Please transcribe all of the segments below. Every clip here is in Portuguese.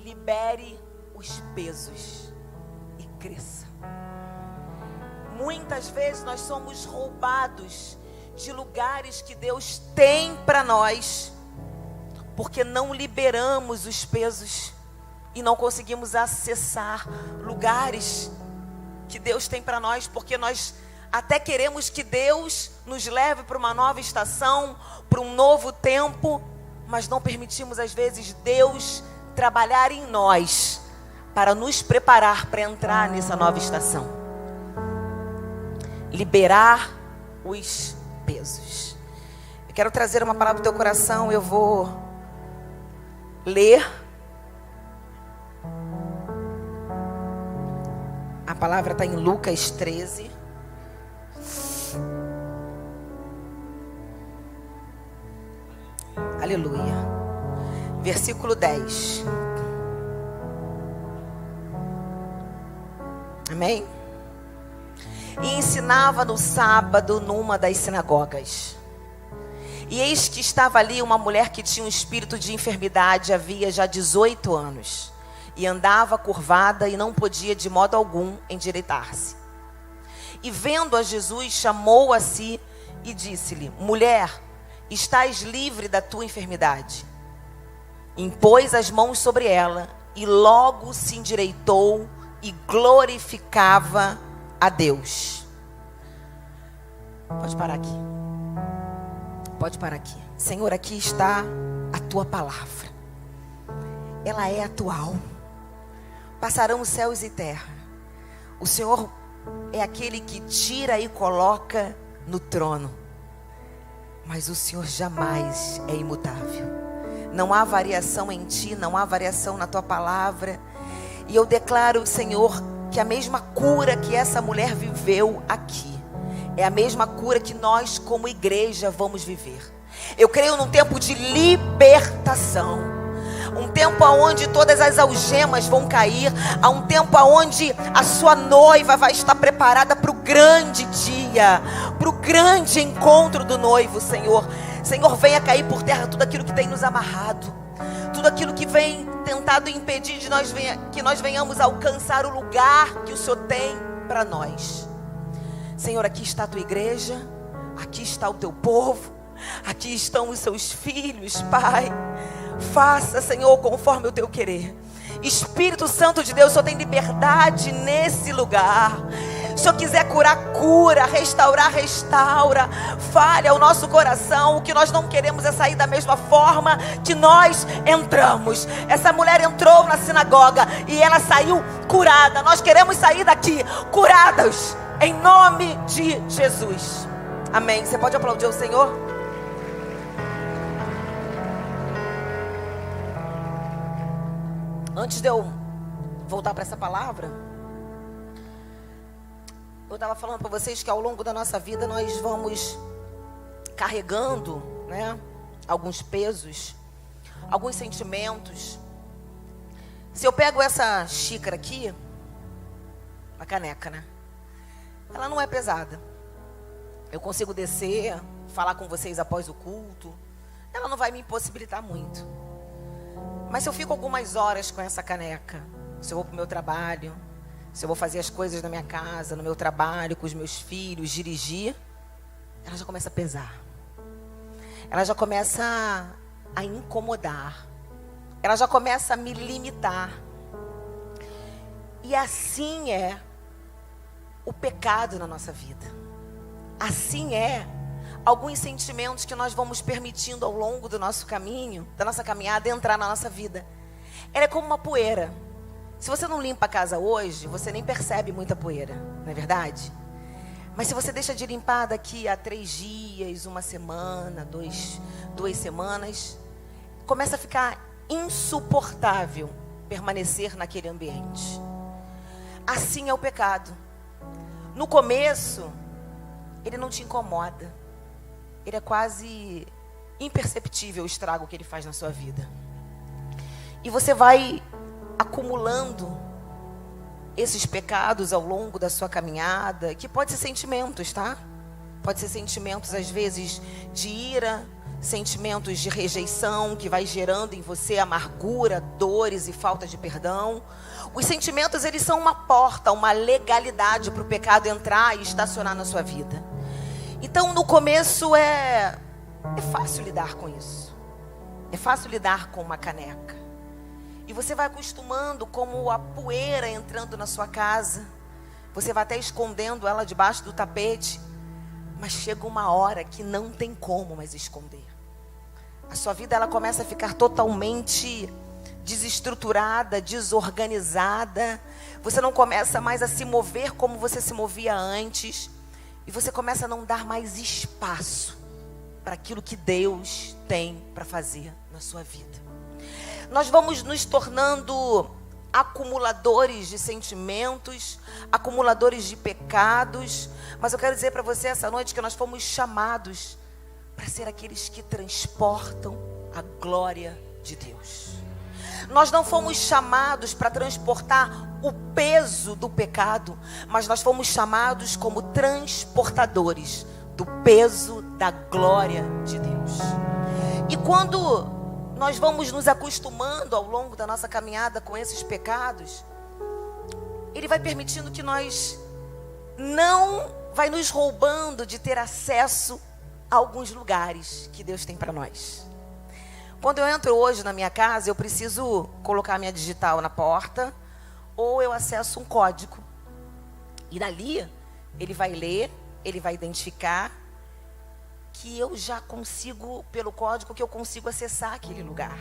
libere os pesos e cresça. Muitas vezes nós somos roubados de lugares que Deus tem para nós, porque não liberamos os pesos e não conseguimos acessar lugares que Deus tem para nós, porque nós até queremos que Deus nos leve para uma nova estação, para um novo tempo, mas não permitimos às vezes Deus trabalhar em nós para nos preparar para entrar nessa nova estação. Liberar os pesos. Eu quero trazer uma palavra para o teu coração. Eu vou ler. A palavra está em Lucas 13. Aleluia. Versículo 10. Amém? E ensinava no sábado numa das sinagogas. E eis que estava ali uma mulher que tinha um espírito de enfermidade, havia já 18 anos. E andava curvada e não podia de modo algum endireitar-se. E vendo a Jesus, chamou a si e disse-lhe: mulher, estás livre da tua enfermidade. Impôs as mãos sobre ela e logo se endireitou e glorificava a Deus. Pode parar aqui. Pode parar aqui. Senhor, aqui está a tua palavra. Ela é atual. Passarão os céus e terra. O Senhor é aquele que tira e coloca no trono. Mas o Senhor jamais é imutável. Não há variação em ti, não há variação na tua palavra. E eu declaro, Senhor, que a mesma cura que essa mulher viveu aqui é a mesma cura que nós como igreja vamos viver. Eu creio num tempo de libertação, um tempo onde todas as algemas vão cair, há um tempo onde a sua noiva vai estar preparada para o grande dia, para o grande encontro do noivo, Senhor. Senhor, venha cair por terra tudo aquilo que tem nos amarrado, tudo aquilo que vem tentado impedir de que nós venhamos alcançar o lugar que o Senhor tem para nós. Senhor, aqui está a tua igreja, aqui está o teu povo, aqui estão os seus filhos, Pai. Faça, Senhor, conforme o teu querer. Espírito Santo de Deus, o Senhor tem liberdade nesse lugar. Se o Senhor quiser curar, cura, restaurar, restaura. Fale ao nosso coração. O que nós não queremos é sair da mesma forma que nós entramos. Essa mulher entrou na sinagoga e ela saiu curada. Nós queremos sair daqui curadas, em nome de Jesus. Amém. Você pode aplaudir o Senhor? Antes de eu voltar para essa palavra, eu estava falando para vocês que ao longo da nossa vida nós vamos carregando, né, alguns pesos, alguns sentimentos. Se eu pego essa xícara aqui, a caneca, né? Ela não é pesada. Eu consigo descer, falar com vocês após o culto. Ela não vai me impossibilitar muito. Mas se eu fico algumas horas com essa caneca, se eu vou para o meu trabalho, se eu vou fazer as coisas na minha casa, no meu trabalho, com os meus filhos, dirigir, ela já começa a pesar. Ela já começa a incomodar. Ela já começa a me limitar. E assim é o pecado na nossa vida. Assim é alguns sentimentos que nós vamos permitindo ao longo do nosso caminho, da nossa caminhada, entrar na nossa vida. Ela é como uma poeira. Se você não limpa a casa hoje, você nem percebe muita poeira, não é verdade? Mas se você deixa de limpar daqui a 3 dias, 1 semana, 2 semanas, começa a ficar insuportável permanecer naquele ambiente. Assim é o pecado. No começo, ele não te incomoda. Ele é quase imperceptível o estrago que ele faz na sua vida. E você vai acumulando esses pecados ao longo da sua caminhada, que pode ser sentimentos, tá? Pode ser sentimentos, às vezes, de ira, sentimentos de rejeição que vai gerando em você amargura, dores e falta de perdão. Os sentimentos, eles são uma porta, uma legalidade para o pecado entrar e estacionar na sua vida. Então, no começo é fácil lidar com isso. É fácil lidar com uma caneca. E você vai acostumando como a poeira entrando na sua casa. Você vai até escondendo ela debaixo do tapete. Mas chega uma hora que não tem como mais esconder. A sua vida, ela começa a ficar totalmente desestruturada, desorganizada. Você não começa mais a se mover como você se movia antes. E você começa a não dar mais espaço para aquilo que Deus tem para fazer na sua vida. Nós vamos nos tornando acumuladores de sentimentos, acumuladores de pecados. Mas eu quero dizer para você essa noite que nós fomos chamados para ser aqueles que transportam a glória de Deus. Nós não fomos chamados para transportar o peso do pecado, mas nós fomos chamados como transportadores do peso da glória de Deus. E quando nós vamos nos acostumando ao longo da nossa caminhada com esses pecados, Ele vai permitindo que nós não vai nos roubando de ter acesso a alguns lugares que Deus tem para nós. Quando eu entro hoje na minha casa, eu preciso colocar minha digital na porta, ou eu acesso um código. E dali, ele vai ler, ele vai identificar que eu já consigo, pelo código, que eu consigo acessar aquele lugar.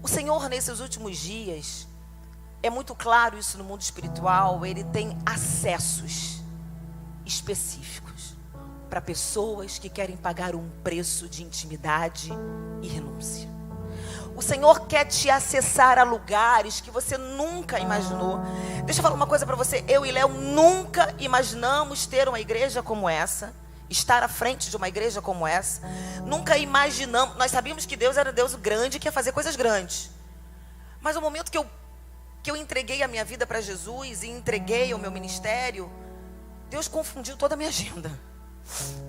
O Senhor, nesses últimos dias, é muito claro isso no mundo espiritual, Ele tem acessos específicos para pessoas que querem pagar um preço de intimidade e renúncia. O Senhor quer te acessar a lugares que você nunca imaginou. Deixa eu falar uma coisa para você. Eu e Léo nunca imaginamos ter uma igreja como essa, estar à frente de uma igreja como essa. Nunca imaginamos. Nós sabíamos que Deus era Deus grande, que ia fazer coisas grandes. Mas no momento que eu entreguei a minha vida para Jesus e entreguei o meu ministério, Deus confundiu toda a minha agenda.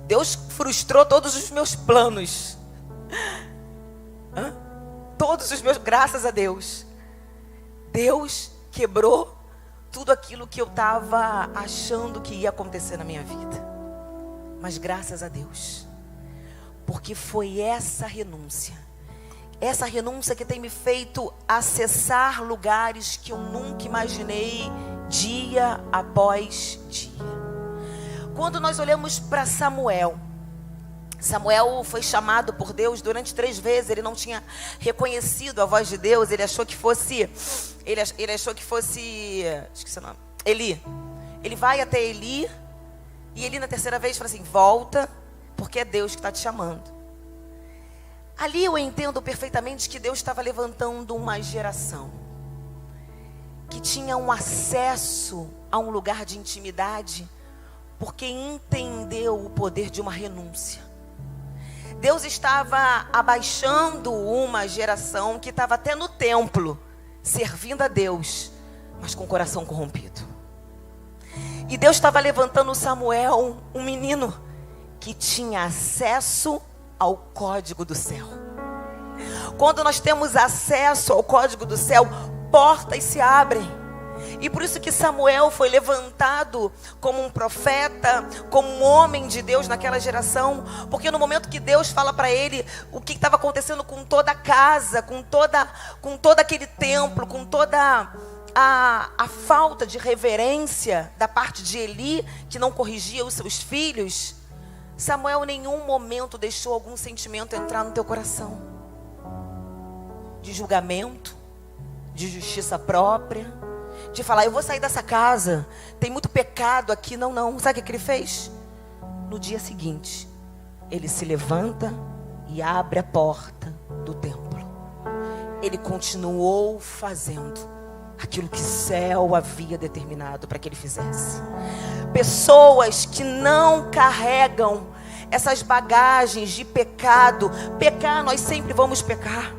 Deus frustrou todos os meus planos. Todos os meus, graças a Deus. Deus quebrou tudo aquilo que eu estava achando que ia acontecer na minha vida. Mas graças a Deus. Porque foi essa renúncia que tem me feito acessar lugares que eu nunca imaginei, dia após dia. Quando nós olhamos para Samuel foi chamado por Deus durante 3 vezes. Ele não tinha reconhecido a voz de Deus. Ele achou que fosse esqueci o nome, Eli. Ele vai até Eli, e Eli na 3ª vez fala assim: volta, porque é Deus que está te chamando. Ali eu entendo perfeitamente que Deus estava levantando uma geração que tinha um acesso a um lugar de intimidade, porque entendeu o poder de uma renúncia. Deus estava abaixando uma geração que estava até no templo, servindo a Deus, mas com o coração corrompido. E Deus estava levantando Samuel, um menino que tinha acesso ao código do céu. Quando nós temos acesso ao código do céu, portas se abrem. E por isso que Samuel foi levantado como um profeta, como um homem de Deus naquela geração. Porque no momento que Deus fala para ele o que estava acontecendo com toda a casa, com todo aquele templo, com toda a falta de reverência da parte de Eli, que não corrigia os seus filhos, Samuel em nenhum momento deixou algum sentimento entrar no teu coração. De julgamento, de justiça própria, de falar: eu vou sair dessa casa, tem muito pecado aqui. Não. Sabe o que ele fez? No dia seguinte, ele se levanta e abre a porta do templo. Ele continuou fazendo aquilo que o céu havia determinado para que ele fizesse. Pessoas que não carregam essas bagagens de pecado. Pecar, nós sempre vamos pecar.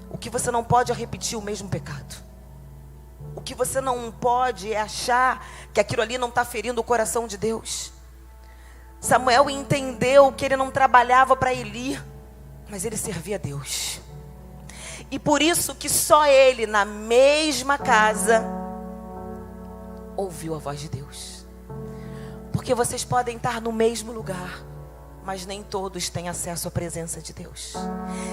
O que você não pode é repetir o mesmo pecado. O que você não pode é achar que aquilo ali não está ferindo o coração de Deus. Samuel entendeu que ele não trabalhava para Eli, mas ele servia a Deus. E por isso que só ele, na mesma casa, ouviu a voz de Deus. Porque vocês podem estar no mesmo lugar, mas nem todos têm acesso à presença de Deus.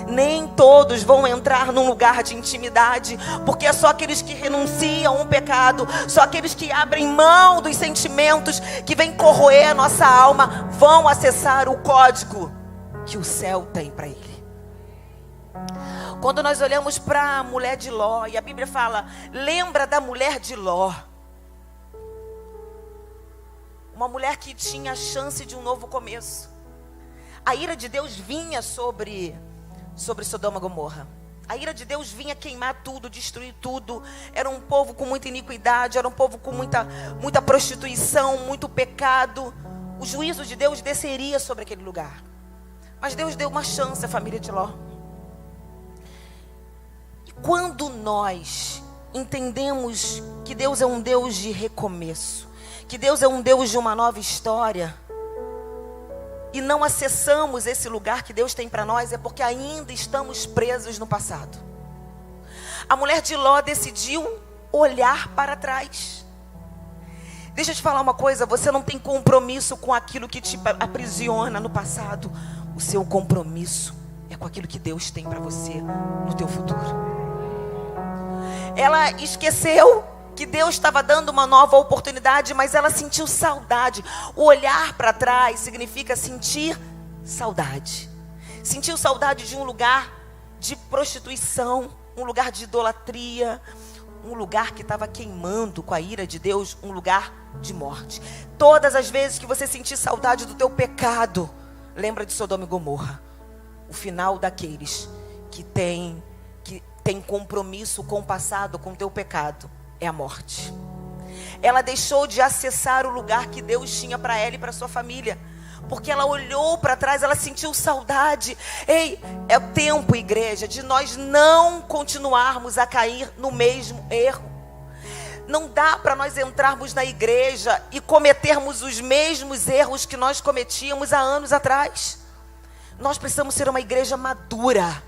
Nem todos vão entrar num lugar de intimidade, porque é só aqueles que renunciam ao pecado, só aqueles que abrem mão dos sentimentos que vêm corroer a nossa alma, vão acessar o código que o céu tem para ele. Quando nós olhamos para a mulher de Ló, e a Bíblia fala, lembra da mulher de Ló. Uma mulher que tinha a chance de um novo começo. A ira de Deus vinha sobre Sodoma e Gomorra. A ira de Deus vinha queimar tudo, destruir tudo. Era um povo com muita iniquidade, era um povo com muita prostituição, muito pecado. O juízo de Deus desceria sobre aquele lugar. Mas Deus deu uma chance à família de Ló. E quando nós entendemos que Deus é um Deus de recomeço, que Deus é um Deus de uma nova história, e não acessamos esse lugar que Deus tem para nós, é porque ainda estamos presos no passado. A mulher de Ló decidiu olhar para trás. Deixa eu te falar uma coisa, você não tem compromisso com aquilo que te aprisiona no passado. O seu compromisso é com aquilo que Deus tem para você no teu futuro. Ela esqueceu que Deus estava dando uma nova oportunidade, mas ela sentiu saudade. O olhar para trás significa sentir saudade. Sentiu saudade de um lugar de prostituição, um lugar de idolatria, um lugar que estava queimando com a ira de Deus, um lugar de morte. Todas as vezes que você sentir saudade do teu pecado, lembra de Sodoma e Gomorra. O final daqueles que tem compromisso com o passado, com o teu pecado, é a morte. Ela deixou de acessar o lugar que Deus tinha para ela e para sua família, porque ela olhou para trás, ela sentiu saudade. Ei, é o tempo, igreja, de nós não continuarmos a cair no mesmo erro. Não dá para nós entrarmos na igreja e cometermos os mesmos erros que nós cometíamos há anos atrás. Nós precisamos ser uma igreja madura.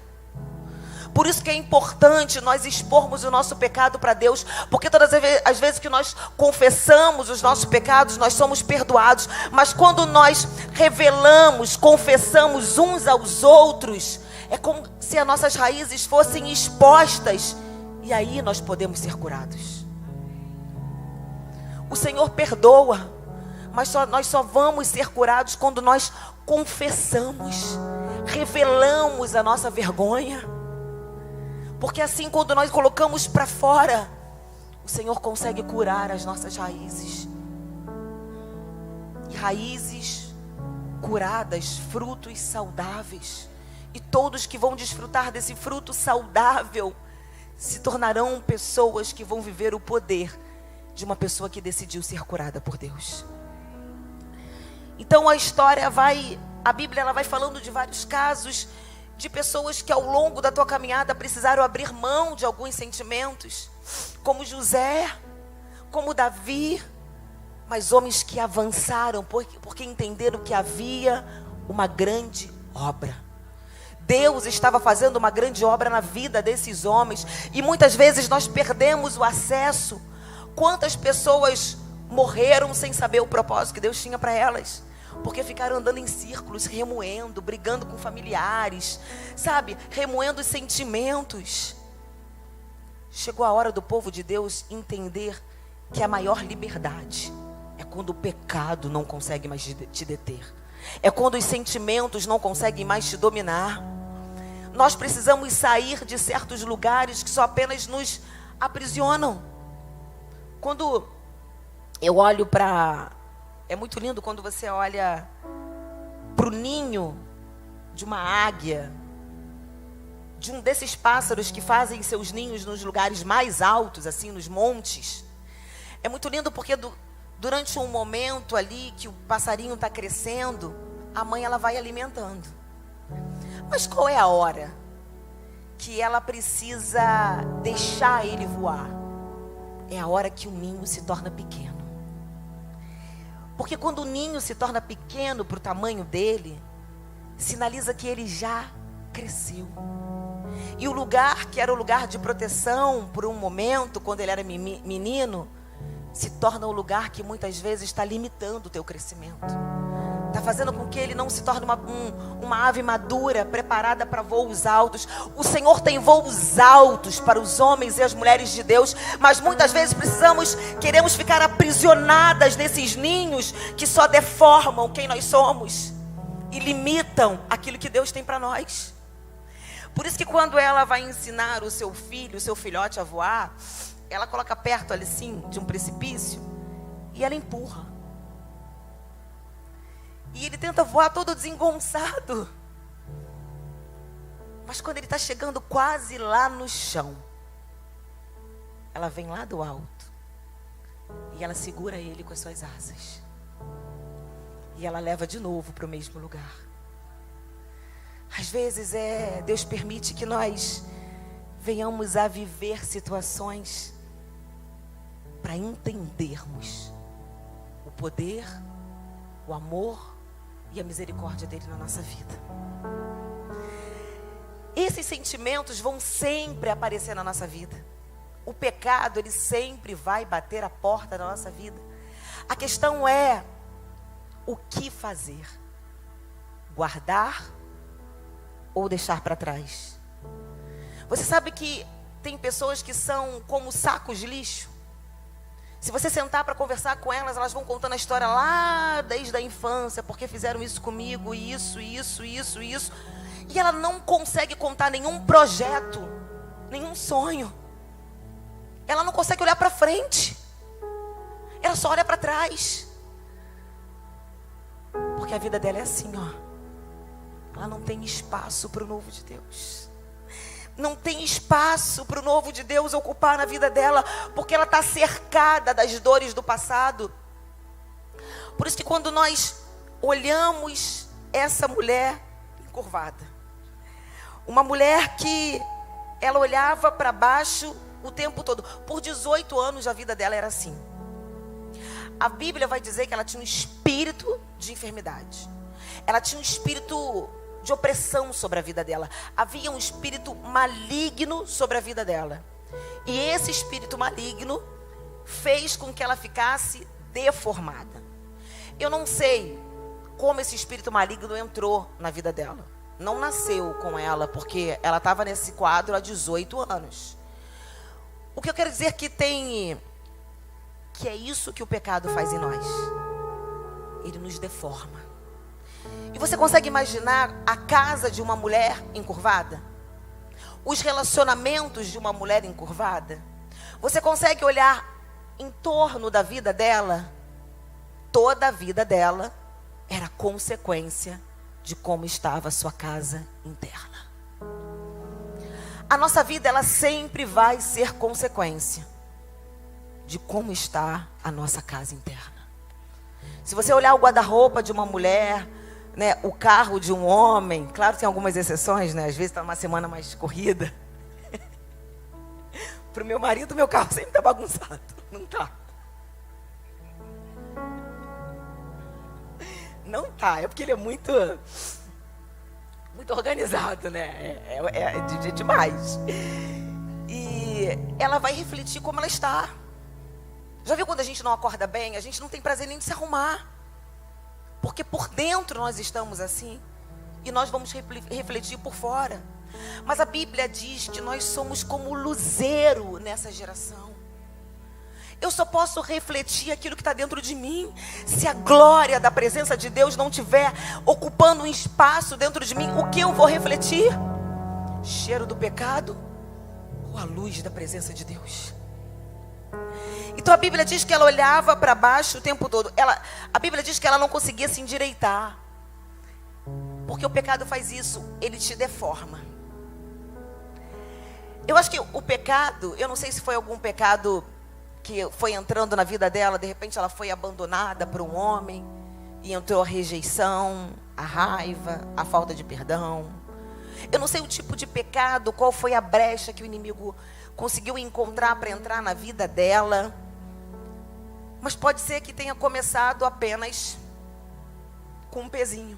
Por isso que é importante nós expormos o nosso pecado para Deus, porque todas as vezes que nós confessamos os nossos pecados, nós somos perdoados. Mas quando nós revelamos, confessamos uns aos outros, é como se as nossas raízes fossem expostas, e aí nós podemos ser curados. O Senhor perdoa, mas nós só vamos ser curados quando nós confessamos, revelamos a nossa vergonha. Porque assim, quando nós colocamos para fora, o Senhor consegue curar as nossas raízes. E raízes curadas, frutos saudáveis. E todos que vão desfrutar desse fruto saudável se tornarão pessoas que vão viver o poder de uma pessoa que decidiu ser curada por Deus. Então a Bíblia ela vai falando de vários casos de pessoas que ao longo da tua caminhada precisaram abrir mão de alguns sentimentos, como José, como Davi, mas homens que avançaram porque entenderam que havia uma grande obra. Deus estava fazendo uma grande obra na vida desses homens, e muitas vezes nós perdemos o acesso. Quantas pessoas morreram sem saber o propósito que Deus tinha para elas? Porque ficaram andando em círculos, remoendo, brigando com familiares, sabe? Remoendo os sentimentos. Chegou a hora do povo de Deus entender que a maior liberdade é quando o pecado não consegue mais te deter. É quando os sentimentos não conseguem mais te dominar. Nós precisamos sair de certos lugares que só apenas nos aprisionam. Quando eu olho para... É muito lindo quando você olha para o ninho de uma águia, de um desses pássaros que fazem seus ninhos nos lugares mais altos, assim, nos montes. É muito lindo porque durante um momento ali que o passarinho está crescendo, a mãe ela vai alimentando. Mas qual é a hora que ela precisa deixar ele voar? É a hora que o ninho se torna pequeno. Porque quando o ninho se torna pequeno para o tamanho dele, sinaliza que ele já cresceu. E o lugar que era o lugar de proteção por um momento, quando ele era menino, se torna o lugar que muitas vezes está limitando o teu crescimento. Está fazendo com que ele não se torne uma ave madura, preparada para voos altos. O Senhor tem voos altos para os homens e as mulheres de Deus, mas muitas vezes queremos ficar aprisionadas nesses ninhos que só deformam quem nós somos e limitam aquilo que Deus tem para nós. Por isso que quando ela vai ensinar o seu filho, o seu filhote a voar, ela coloca perto ali sim de um precipício e ela empurra. E ele tenta voar todo desengonçado. Mas quando ele está chegando quase lá no chão, ela vem lá do alto e ela segura ele com as suas asas. E ela leva de novo para o mesmo lugar. Às vezes Deus permite que nós venhamos a viver situações para entendermos o poder, o amor e a misericórdia dele na nossa vida. Esses sentimentos vão sempre aparecer na nossa vida. O pecado, ele sempre vai bater a porta da nossa vida. A questão é o que fazer? Guardar ou deixar para trás? Você sabe que tem pessoas que são como sacos de lixo. Se você sentar para conversar com elas, elas vão contando a história lá desde a infância, porque fizeram isso comigo, isso. E ela não consegue contar nenhum projeto, nenhum sonho. Ela não consegue olhar para frente. Ela só olha para trás. Porque a vida dela é assim, ó. Ela não tem espaço para o novo de Deus. Não tem espaço para o novo de Deus ocupar na vida dela, porque ela está cercada das dores do passado. Por isso que quando nós olhamos essa mulher encurvada, uma mulher que ela olhava para baixo o tempo todo, por 18 anos a vida dela era assim. A Bíblia vai dizer que ela tinha um espírito de enfermidade. Ela tinha um espírito de opressão sobre a vida dela. Havia um espírito maligno sobre a vida dela. E esse espírito maligno fez com que ela ficasse deformada. Eu não sei como esse espírito maligno entrou na vida dela. Não nasceu com ela, porque ela estava nesse quadro há 18 anos. O que eu quero dizer que é isso que o pecado faz em nós. Ele nos deforma. E você consegue imaginar a casa de uma mulher encurvada? Os relacionamentos de uma mulher encurvada? Você consegue olhar em torno da vida dela? Toda a vida dela era consequência de como estava a sua casa interna. A nossa vida, ela sempre vai ser consequência de como está a nossa casa interna. Se você olhar o guarda-roupa de uma mulher, né, o carro de um homem, claro, tem algumas exceções, né? Às vezes está numa semana mais corrida. Para o meu marido, meu carro sempre está bagunçado. Não está. Não está, é porque ele é muito organizado, né? É demais. E ela vai refletir como ela está. Já viu quando a gente não acorda bem? A gente não tem prazer nem de se arrumar. Porque por dentro nós estamos assim. E nós vamos refletir por fora. Mas a Bíblia diz que nós somos como luzeiro nessa geração. Eu só posso refletir aquilo que está dentro de mim. Se a glória da presença de Deus não estiver ocupando um espaço dentro de mim, o que eu vou refletir? Cheiro do pecado ou a luz da presença de Deus? Então a Bíblia diz que ela olhava para baixo o tempo todo. A Bíblia diz que ela não conseguia se endireitar. Porque o pecado faz isso, ele te deforma. Eu acho que o pecado, eu não sei se foi algum pecado que foi entrando na vida dela, de repente ela foi abandonada por um homem, e entrou a rejeição, a raiva, a falta de perdão. Eu não sei o tipo de pecado, qual foi a brecha que o inimigo conseguiu encontrar para entrar na vida dela. Mas pode ser que tenha começado apenas com um pezinho.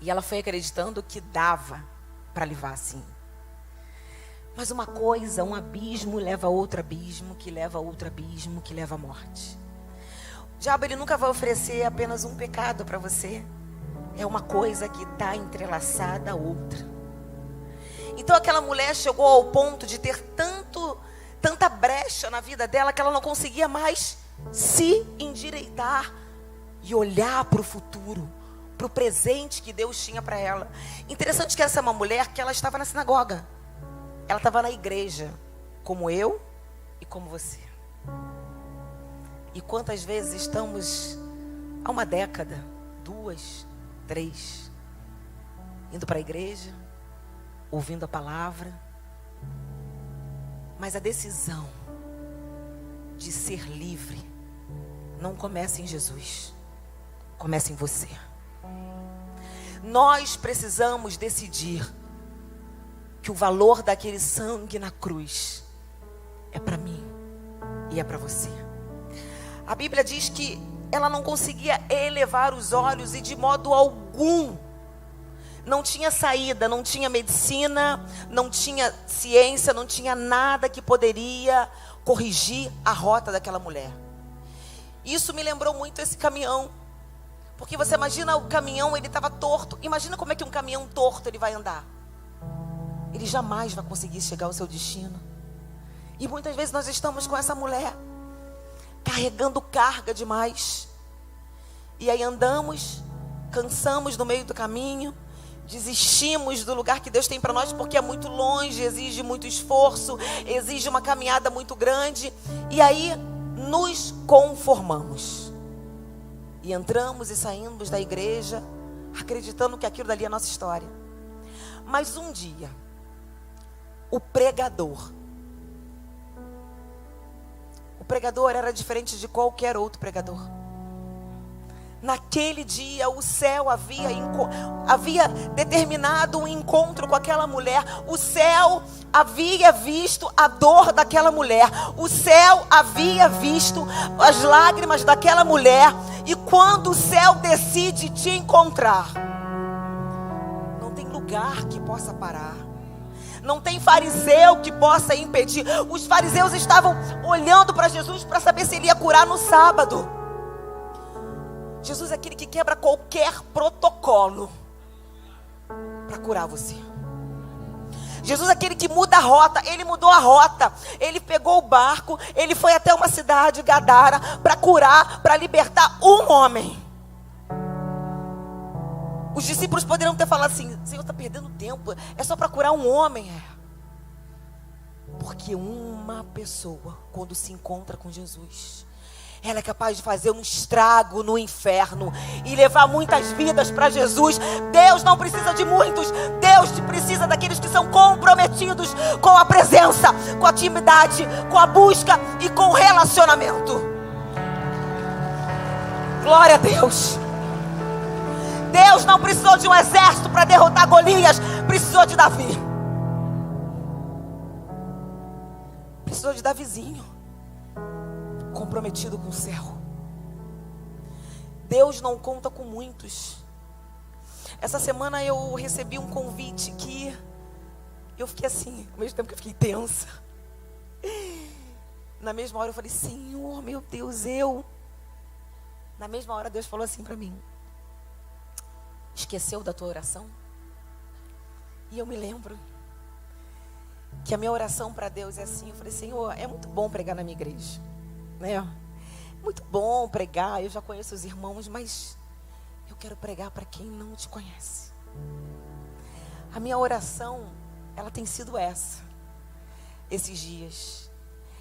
E ela foi acreditando que dava para levar assim. Mas uma coisa, um abismo leva a outro abismo, que leva a outro abismo, que leva à morte. O diabo, ele nunca vai oferecer apenas um pecado para você. É uma coisa que está entrelaçada a outra. Então aquela mulher chegou ao ponto de ter tanta brecha na vida dela, que ela não conseguia mais se endireitar e olhar para o futuro, para o presente que Deus tinha para ela. Interessante que essa é uma mulher que ela estava na sinagoga. Ela estava na igreja, como eu e como você. E quantas vezes estamos há uma década, 2, 3, indo para a igreja, ouvindo a palavra, mas a decisão de ser livre não começa em Jesus, começa em você. Nós precisamos decidir que o valor daquele sangue na cruz é para mim e é para você. A Bíblia diz que ela não conseguia elevar os olhos e de modo algum não tinha saída, não tinha medicina, não tinha ciência, não tinha nada que poderia corrigir a rota daquela mulher. Isso me lembrou muito esse caminhão. Porque você imagina o caminhão, ele estava torto. Imagina como é que um caminhão torto ele vai andar. Ele jamais vai conseguir chegar ao seu destino. E muitas vezes nós estamos com essa mulher, carregando carga demais. E aí andamos, cansamos no meio do caminho, desistimos do lugar que Deus tem para nós, porque é muito longe, exige muito esforço, exige uma caminhada muito grande. E aí nos conformamos. E entramos e saímos da igreja, acreditando que aquilo dali é a nossa história. Mas um dia, o pregador era diferente de qualquer outro pregador. Naquele dia o céu havia determinado um encontro com aquela mulher. O céu havia visto a dor daquela mulher. O céu havia visto as lágrimas daquela mulher. E quando o céu decide te encontrar, não tem lugar que possa parar. Não tem fariseu que possa impedir. Os fariseus estavam olhando para Jesus para saber se ele ia curar no sábado. Jesus é aquele que quebra qualquer protocolo para curar você. Jesus é aquele que muda a rota. Ele mudou a rota. Ele pegou o barco. Ele foi até uma cidade, Gadara, para curar, para libertar um homem. Os discípulos poderiam ter falado assim: Senhor, está perdendo tempo. É só para curar um homem. Porque uma pessoa, quando se encontra com Jesus, ela é capaz de fazer um estrago no inferno e levar muitas vidas para Jesus. Deus não precisa de muitos. Deus precisa daqueles que são comprometidos com a presença, com a intimidade, com a busca e com o relacionamento. Glória a Deus. Deus não precisou de um exército para derrotar Golias. Precisou de Davi. Precisou de Davizinho, comprometido com o céu. Deus não conta com muitos. Essa semana eu recebi um convite que eu fiquei assim, ao mesmo tempo que eu fiquei tensa. Na mesma hora eu falei: Senhor, meu Deus, Na mesma hora Deus falou assim para mim: esqueceu da tua oração? E eu me lembro que a minha oração para Deus é assim. Eu falei: Senhor, é muito bom pregar na minha igreja, né? Muito bom pregar, eu já conheço os irmãos, mas eu quero pregar para quem não te conhece. A minha oração, ela tem sido esses dias.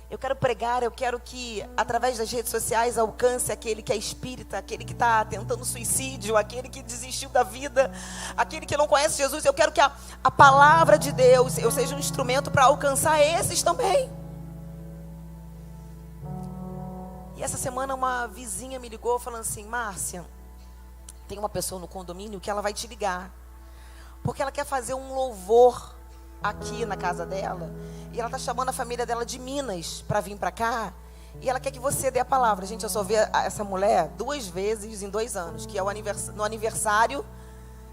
Eu quero pregar, eu quero que através das redes sociais alcance aquele que é espírita, aquele que está tentando suicídio, aquele que desistiu da vida, aquele que não conhece Jesus. Eu quero que a palavra de Deus, eu seja um instrumento para alcançar esses também. E essa semana uma vizinha me ligou falando assim: Márcia, tem uma pessoa no condomínio que ela vai te ligar, porque ela quer fazer um louvor aqui na casa dela, e ela está chamando a família dela de Minas para vir para cá, E ela quer que você dê a palavra. Gente, eu só vi essa mulher 2 vezes em 2 anos, que é no aniversário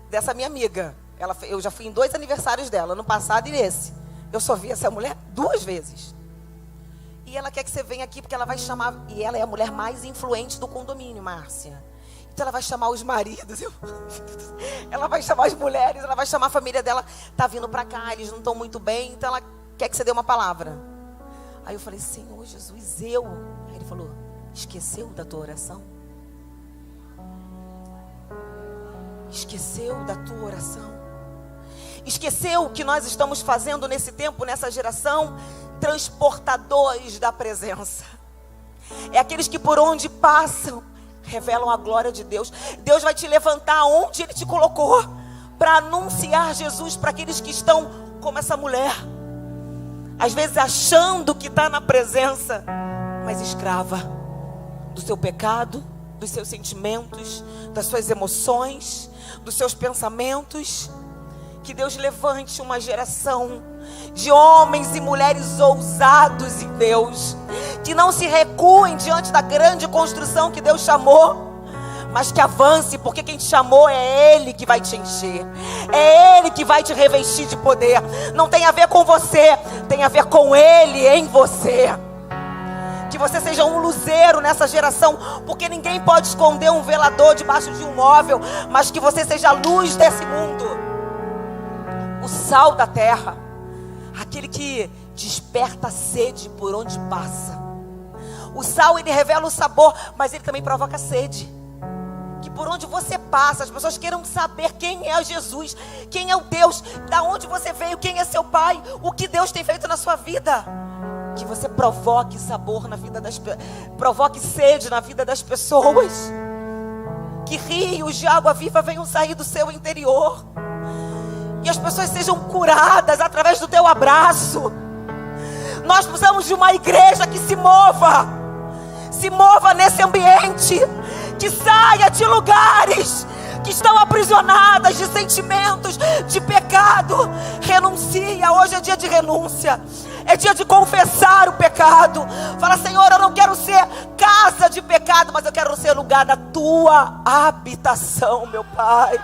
dessa minha amiga. Eu já fui em 2 aniversários dela, ano passado e esse. Eu só vi essa mulher 2 vezes. E ela quer que você venha aqui porque ela vai chamar... E ela é a mulher mais influente do condomínio, Márcia. Então ela vai chamar os maridos. Ela vai chamar as mulheres, ela vai chamar a família dela. Tá vindo pra cá, eles não estão muito bem. Então ela quer que você dê uma palavra. Aí eu falei, Senhor Jesus, eu... Aí ele falou, esqueceu da tua oração? Esqueceu da tua oração? Esqueceu o que nós estamos fazendo nesse tempo, nessa geração? Transportadores da presença. É aqueles que por onde passam revelam a glória de Deus. Deus vai te levantar onde Ele te colocou para anunciar Jesus para aqueles que estão como essa mulher, às vezes achando que está na presença, mas escrava do seu pecado, dos seus sentimentos, das suas emoções, dos seus pensamentos. Que Deus levante uma geração de homens e mulheres ousados em Deus, que não se recuem diante da grande construção que Deus chamou, mas que avance, porque quem te chamou é Ele que vai te encher, é Ele que vai te revestir de poder. Não tem a ver com você, tem a ver com Ele em você. Que você seja um luzeiro nessa geração, porque ninguém pode esconder um velador debaixo de um móvel, mas que você seja a luz desse mundo, o sal da terra, aquele que desperta a sede por onde passa. O sal, ele revela o sabor, mas ele também provoca sede. Que por onde você passa, as pessoas queiram saber quem é Jesus, quem é o Deus, da onde você veio, quem é seu pai, o que Deus tem feito na sua vida. Que você provoque sabor na vida provoque sede na vida das pessoas. Que rios de água viva venham sair do seu interior. E as pessoas sejam curadas através do teu abraço. Nós precisamos de uma igreja que se mova nesse ambiente, que saia de lugares que estão aprisionadas de sentimentos, de pecado. Renuncia, hoje é dia de renúncia, é dia de confessar o pecado. Fala, Senhor, eu não quero ser casa de pecado, mas eu quero ser lugar da tua habitação, meu Pai.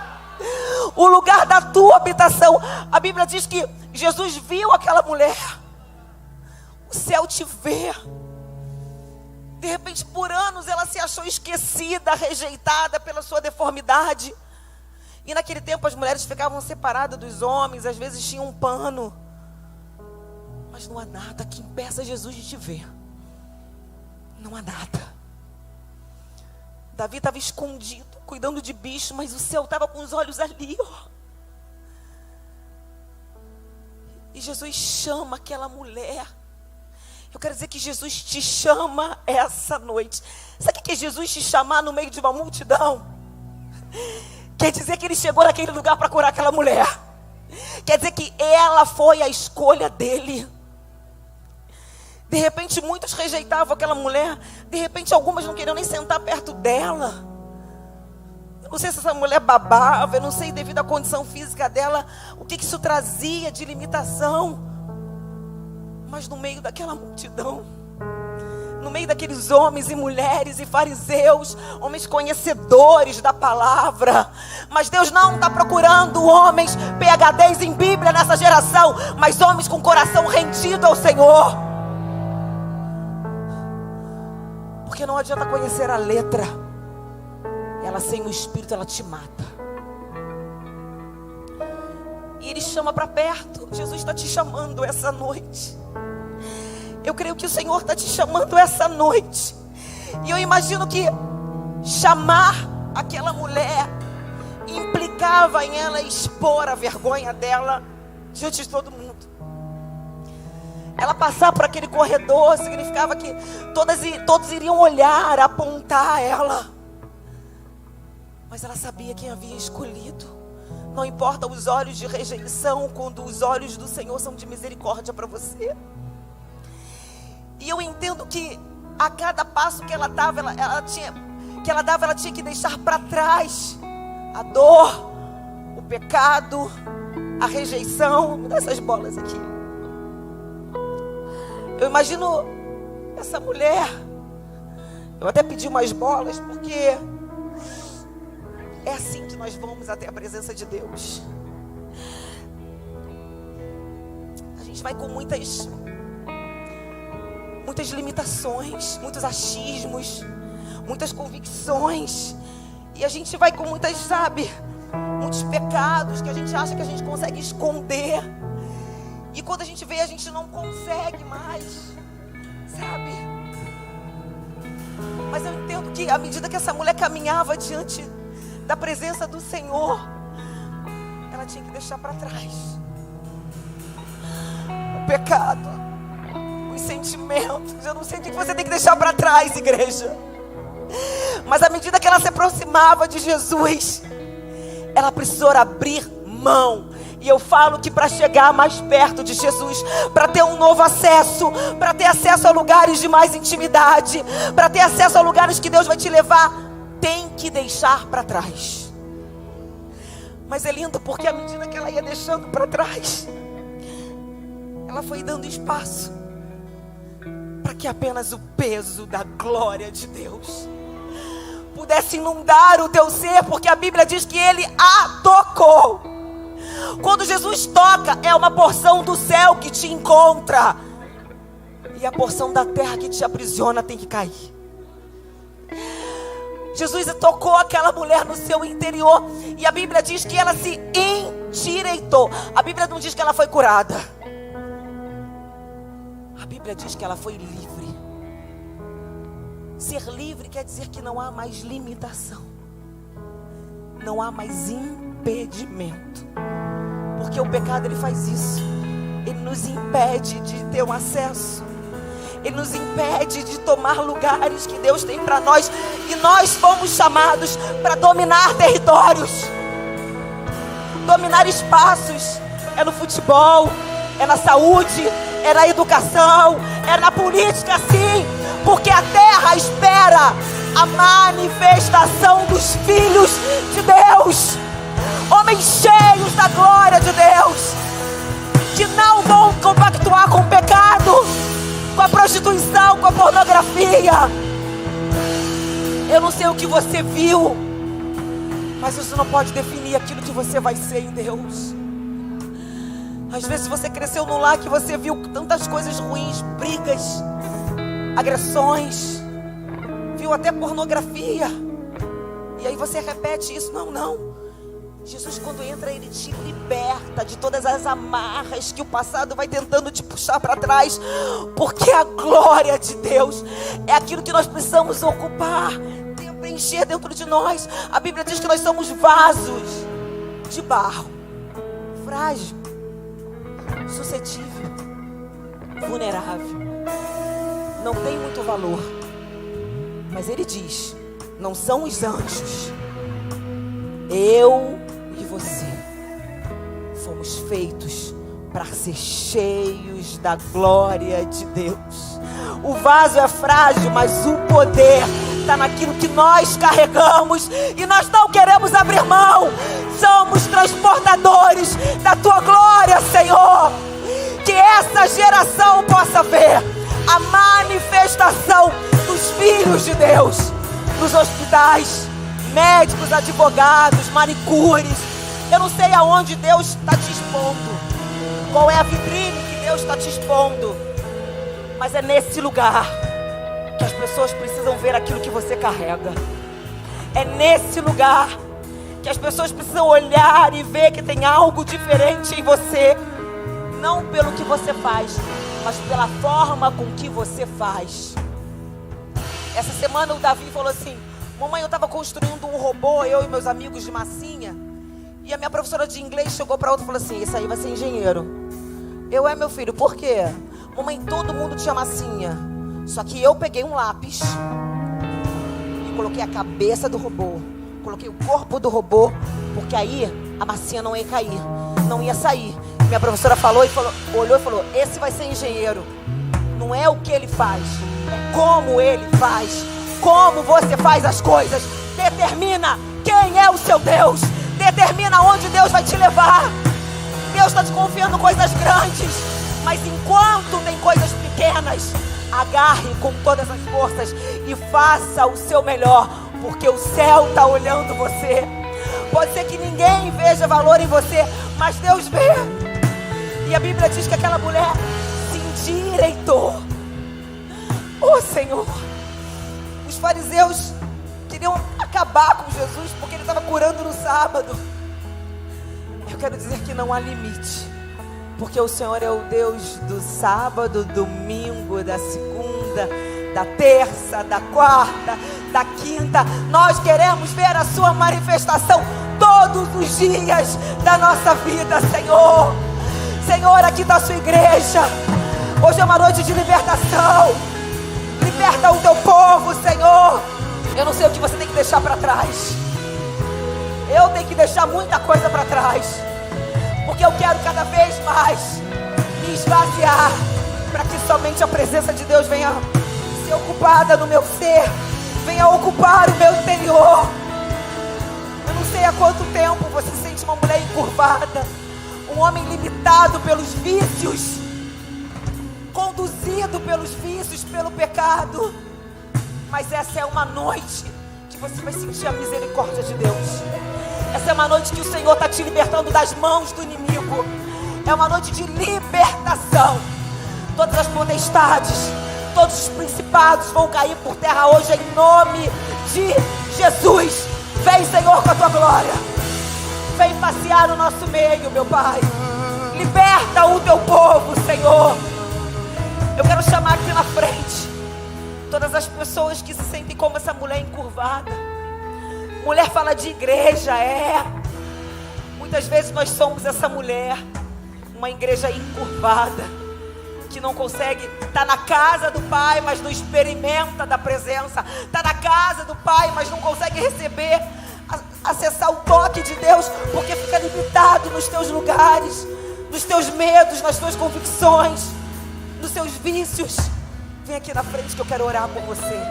O lugar da tua habitação. A Bíblia diz que Jesus viu aquela mulher. O céu te vê. De repente, por anos, ela se achou esquecida, rejeitada pela sua deformidade. E naquele tempo as mulheres ficavam separadas dos homens. Às vezes tinham um pano. Mas não há nada que impeça Jesus de te ver. Não há nada. Davi estava escondido, cuidando de bicho, mas o céu estava com os olhos ali, ó. E Jesus chama aquela mulher. Eu quero dizer que Jesus te chama essa noite. Sabe o que é Jesus te chamar no meio de uma multidão? Quer dizer que Ele chegou naquele lugar para curar aquela mulher. Quer dizer que ela foi a escolha dEle. De repente muitos rejeitavam aquela mulher. De repente algumas não queriam nem sentar perto dela. Eu não sei se essa mulher babava. Eu não sei, devido à condição física dela, o que isso trazia de limitação. Mas no meio daquela multidão, no meio daqueles homens e mulheres e fariseus, homens conhecedores da palavra. Mas Deus não está procurando homens PhDs em Bíblia nessa geração, mas homens com coração rendido ao Senhor. Porque não adianta conhecer a letra, ela sem o Espírito, ela te mata. E Ele chama para perto. Jesus está te chamando essa noite. Eu creio que o Senhor está te chamando essa noite. E eu imagino que chamar aquela mulher implicava em ela expor a vergonha dela diante de todo mundo. Ela passar por aquele corredor significava que todos iriam olhar, apontar ela. Mas ela sabia quem havia escolhido. Não importa os olhos de rejeição, quando os olhos do Senhor são de misericórdia para você. E eu entendo que a cada passo que ela dava, ela tinha que deixar para trás a dor, o pecado, a rejeição. Me dá essas bolas aqui. Eu imagino essa mulher Eu até pedi umas bolas, porque é assim que nós vamos até a presença de Deus. A gente vai com muitas limitações, muitos achismos, muitas convicções. E a gente vai com muitos pecados que a gente acha que a gente consegue esconder. E quando a gente vê, a gente não consegue mais, sabe? Mas eu entendo que à medida que essa mulher caminhava diante da presença do Senhor, ela tinha que deixar para trás o pecado, os sentimentos. Eu não sei o que você tem que deixar para trás, igreja. Mas à medida que ela se aproximava de Jesus, ela precisou abrir mão. E eu falo que para chegar mais perto de Jesus, para ter um novo acesso, para ter acesso a lugares de mais intimidade, para ter acesso a lugares que Deus vai te levar, tem que deixar para trás. Mas é lindo porque à medida que ela ia deixando para trás, ela foi dando espaço para que apenas o peso da glória de Deus pudesse inundar o teu ser, porque a Bíblia diz que Ele a tocou. Quando Jesus toca, é uma porção do céu que te encontra, e a porção da terra que te aprisiona tem que cair. Jesus tocou aquela mulher no seu interior, e a Bíblia diz que ela se endireitou. A Bíblia não diz que ela foi curada, a Bíblia diz que ela foi livre. Ser livre quer dizer que não há mais limitação, não há mais impedimento. Porque o pecado, ele faz isso. Ele nos impede de ter um acesso. Ele nos impede de tomar lugares que Deus tem para nós. E nós fomos chamados para dominar territórios, dominar espaços. É no futebol, é na saúde, é na educação, é na política, sim. Porque a terra espera a manifestação dos filhos de Deus. Homens cheios da glória de Deus, que não vão compactuar com o pecado, com a prostituição, com a pornografia. Eu não sei o que você viu, mas isso não pode definir aquilo que você vai ser em Deus. Às vezes você cresceu num lar que você viu tantas coisas ruins, brigas, agressões, viu até pornografia, e aí você repete isso. Não. Jesus, quando entra, Ele te liberta de todas as amarras que o passado vai tentando te puxar para trás. Porque a glória de Deus é aquilo que nós precisamos ocupar, preencher dentro de nós. A Bíblia diz que nós somos vasos de barro, frágil, suscetível, vulnerável. Não tem muito valor. Mas Ele diz, não são os anjos, eu e você fomos feitos para ser cheios da glória de Deus. O vaso é frágil, mas o poder está naquilo que nós carregamos, e nós não queremos abrir mão. Somos transportadores da Tua glória, Senhor. Que essa geração possa ver a manifestação dos filhos de Deus nos hospitais, médicos, advogados, manicures. Eu não sei aonde Deus está te expondo, qual é a vitrine que Deus está te expondo, mas é nesse lugar que as pessoas precisam ver aquilo que você carrega. É nesse lugar que as pessoas precisam olhar e ver que tem algo diferente em você, não pelo que você faz, mas pela forma com que você faz. Essa semana o Davi falou assim: mamãe, eu estava construindo um robô, eu e meus amigos de massinha, e a minha professora de inglês chegou para outra e falou assim: esse aí vai ser engenheiro. Meu filho, por quê? Mamãe, todo mundo tinha massinha, só que eu peguei um lápis e coloquei a cabeça do robô, coloquei o corpo do robô, porque aí a massinha não ia cair, não ia sair. Minha professora falou e olhou e falou: esse vai ser engenheiro. Não é o que ele faz, é como ele faz. Como você faz as coisas determina quem é o seu Deus, determina onde Deus vai te levar. Deus está te confiando coisas grandes, mas enquanto tem coisas pequenas, Agarre com todas as forças e faça o seu melhor, porque o céu está olhando você. Pode ser que ninguém veja valor em você, mas Deus vê. E a Bíblia diz que aquela mulher se endireitou. Oh, Senhor, os fariseus queriam acabar com Jesus porque ele estava curando no sábado. Eu quero dizer que não há limite, porque o Senhor é o Deus do sábado, domingo, da segunda, da terça, da quarta, da quinta. Nós queremos ver a sua manifestação todos os dias da nossa vida, Senhor. Senhor, aqui está a sua igreja. Hoje é uma noite de libertação. Liberta o teu povo, Senhor. Eu não sei o que você tem que deixar para trás. Eu tenho que deixar muita coisa para trás, porque eu quero cada vez mais me esvaziar, para que somente a presença de Deus venha ser ocupada no meu ser, venha ocupar o meu interior. Eu não sei há quanto tempo você se sente uma mulher encurvada, um homem limitado pelos vícios, conduzido pelos vícios, pelo pecado. Mas essa é uma noite que você vai sentir a misericórdia de Deus. Essa é uma noite que o Senhor está te libertando das mãos do inimigo. É uma noite de libertação. Todas as potestades, todos os principados vão cair por terra hoje em nome de Jesus. Vem, Senhor, com a tua glória. Vem passear no nosso meio, meu Pai. Liberta o teu povo, Senhor. Eu quero chamar aqui na frente todas as pessoas que se sentem como essa mulher encurvada. Mulher fala de igreja, muitas vezes nós somos essa mulher, uma igreja encurvada, que não consegue, está na casa do Pai, mas não experimenta da presença, está na casa do Pai, mas não consegue receber, acessar o toque de Deus, porque fica limitado nos teus lugares, nos teus medos, nas tuas convicções, nos seus vícios. Vem aqui na frente que eu quero orar por você.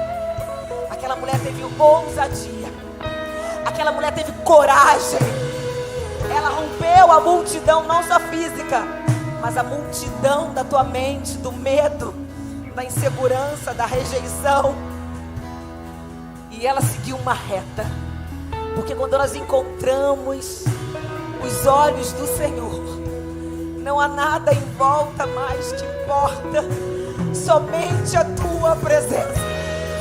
Aquela mulher teve ousadia, aquela mulher teve coragem. Ela rompeu a multidão, não só física, mas a multidão da tua mente, do medo, da insegurança, da rejeição. E ela seguiu uma reta, porque quando nós encontramos os olhos do Senhor, não há nada em volta mais que importa, somente a tua presença.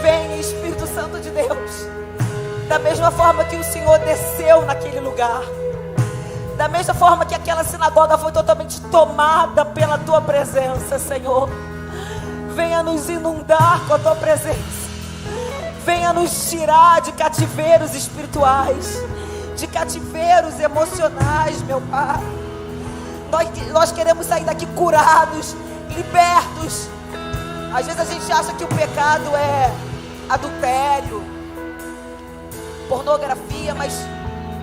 Vem, Espírito Santo de Deus. Da mesma forma que o Senhor desceu naquele lugar, da mesma forma que aquela sinagoga foi totalmente tomada pela tua presença, Senhor, venha nos inundar com a tua presença. Venha nos tirar de cativeiros espirituais, de cativeiros emocionais, meu Pai. Nós queremos sair daqui curados, libertos. Às vezes a gente acha que o pecado é adultério, pornografia, mas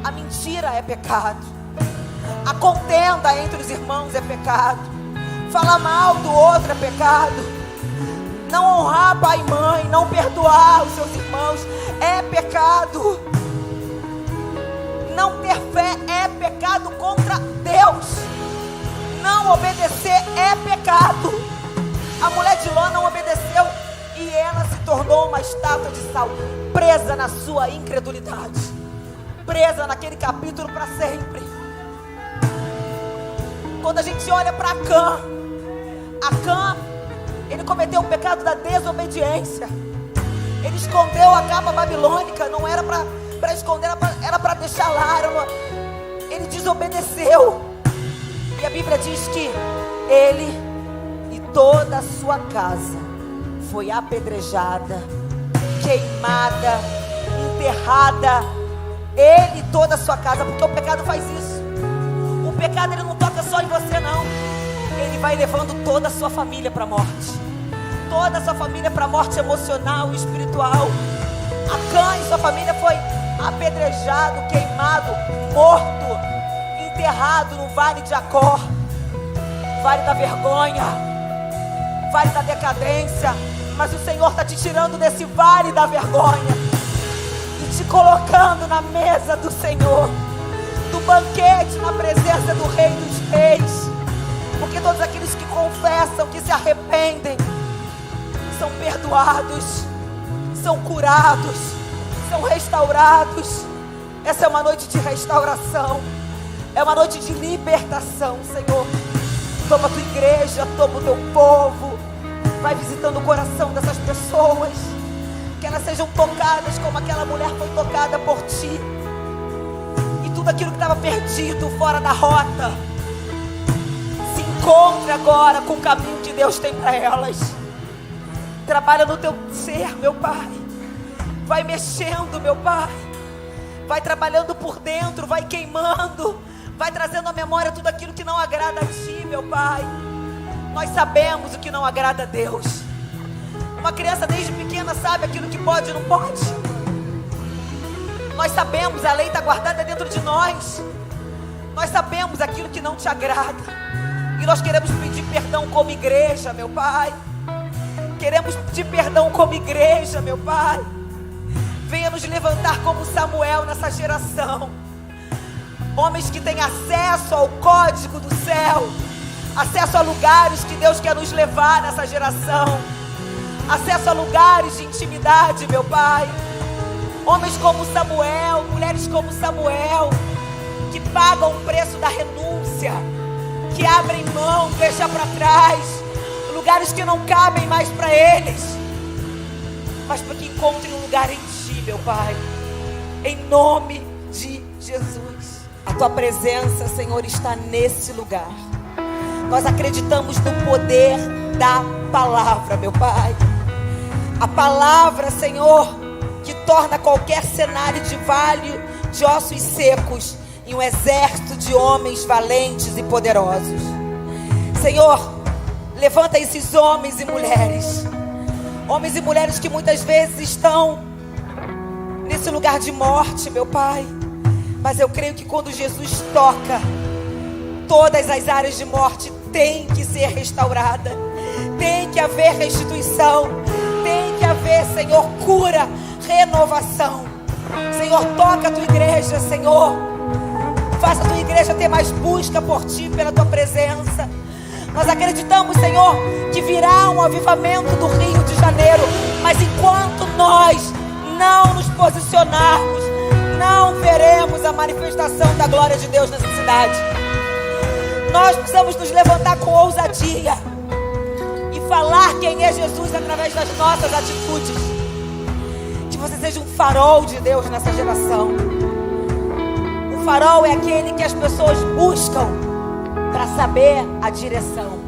a mentira é pecado. A contenda entre os irmãos é pecado. Falar mal do outro é pecado. Não honrar pai e mãe, não perdoar os seus irmãos é pecado. Não ter fé é pecado contra Deus. Não obedecer é pecado. A mulher de Ló não obedeceu e ela se tornou uma estátua de sal, presa na sua incredulidade, presa naquele capítulo para sempre. Quando a gente olha para Acã, ele cometeu o pecado da desobediência. Ele escondeu a capa babilônica, não era para esconder, era para deixar lá. Ele desobedeceu. E a Bíblia diz que ele e toda a sua casa foi apedrejada, queimada, enterrada. Ele e toda a sua casa, porque o pecado faz isso. O pecado ele não toca só em você, não. Ele vai levando toda a sua família para a morte. Toda a sua família para a morte emocional e espiritual. Acã e sua família foi apedrejado, queimado, morto, enterrado no vale de Acor, vale da vergonha, vale da decadência. Mas o Senhor está te tirando desse vale da vergonha e te colocando na mesa do Senhor, do banquete, na presença do Rei dos Reis. Porque todos aqueles que confessam, que se arrependem, são perdoados, são curados, são restaurados. Essa é uma noite de restauração, é uma noite de libertação, Senhor. Toma a tua igreja, toma o teu povo, vai visitando o coração dessas pessoas, que elas sejam tocadas como aquela mulher foi tocada por ti, e tudo aquilo que estava perdido, fora da rota, se encontre agora com o caminho que Deus tem para elas. Trabalha no teu ser, meu Pai, vai mexendo, meu Pai, vai trabalhando por dentro, vai queimando, vai trazendo à memória tudo aquilo que não agrada a ti, meu Pai. Nós sabemos o que não agrada a Deus. Uma criança desde pequena sabe aquilo que pode e não pode. Nós sabemos, a lei está guardada dentro de nós. Nós sabemos aquilo que não te agrada, e nós queremos pedir perdão como igreja, meu Pai. Queremos pedir perdão como igreja, meu Pai. Venha nos levantar como Samuel nessa geração. Homens que têm acesso ao código do céu, acesso a lugares que Deus quer nos levar nessa geração, acesso a lugares de intimidade, meu Pai. Homens como Samuel, mulheres como Samuel, que pagam o preço da renúncia, que abrem mão, deixam para trás lugares que não cabem mais para eles, mas para que encontrem um lugar em ti, meu Pai, em nome de Jesus. A tua presença, Senhor, está nesse lugar. Nós acreditamos no poder da palavra, meu Pai. A palavra, Senhor, que torna qualquer cenário de vale de ossos secos em um exército de homens valentes e poderosos. Senhor, levanta esses homens e mulheres que muitas vezes estão nesse lugar de morte, meu Pai. Mas eu creio que quando Jesus toca, todas as áreas de morte têm que ser restauradas. Tem que haver restituição. Tem que haver, Senhor, cura, renovação. Senhor, toca a tua igreja, Senhor. Faça a tua igreja ter mais busca por ti, pela tua presença. Nós acreditamos, Senhor, que virá um avivamento do Rio de Janeiro. Mas enquanto nós não nos posicionarmos, não veremos a manifestação da glória de Deus nessa cidade. Nós precisamos nos levantar com ousadia e falar quem é Jesus através das nossas atitudes. Que você seja um farol de Deus nessa geração. O farol é aquele que as pessoas buscam para saber a direção.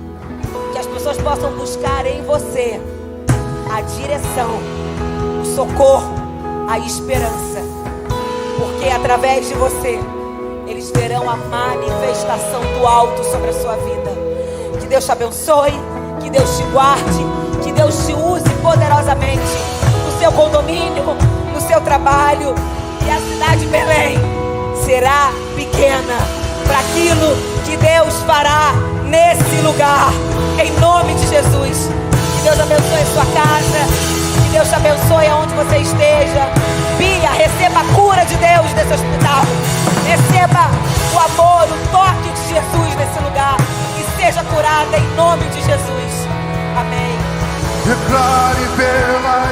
Que as pessoas possam buscar em você a direção, o socorro, a esperança. Porque através de você eles verão a manifestação do alto sobre a sua vida. Que Deus te abençoe, que Deus te guarde, que Deus te use poderosamente no seu condomínio, no seu trabalho. E a cidade de Belém será pequena para aquilo que Deus fará nesse lugar, em nome de Jesus. Que Deus abençoe a sua casa, que Deus te abençoe aonde você esteja. Bia, receba a cura de Deus nesse hospital. Receba o amor, o toque de Jesus nesse lugar. E seja curada em nome de Jesus. Amém. Declare pela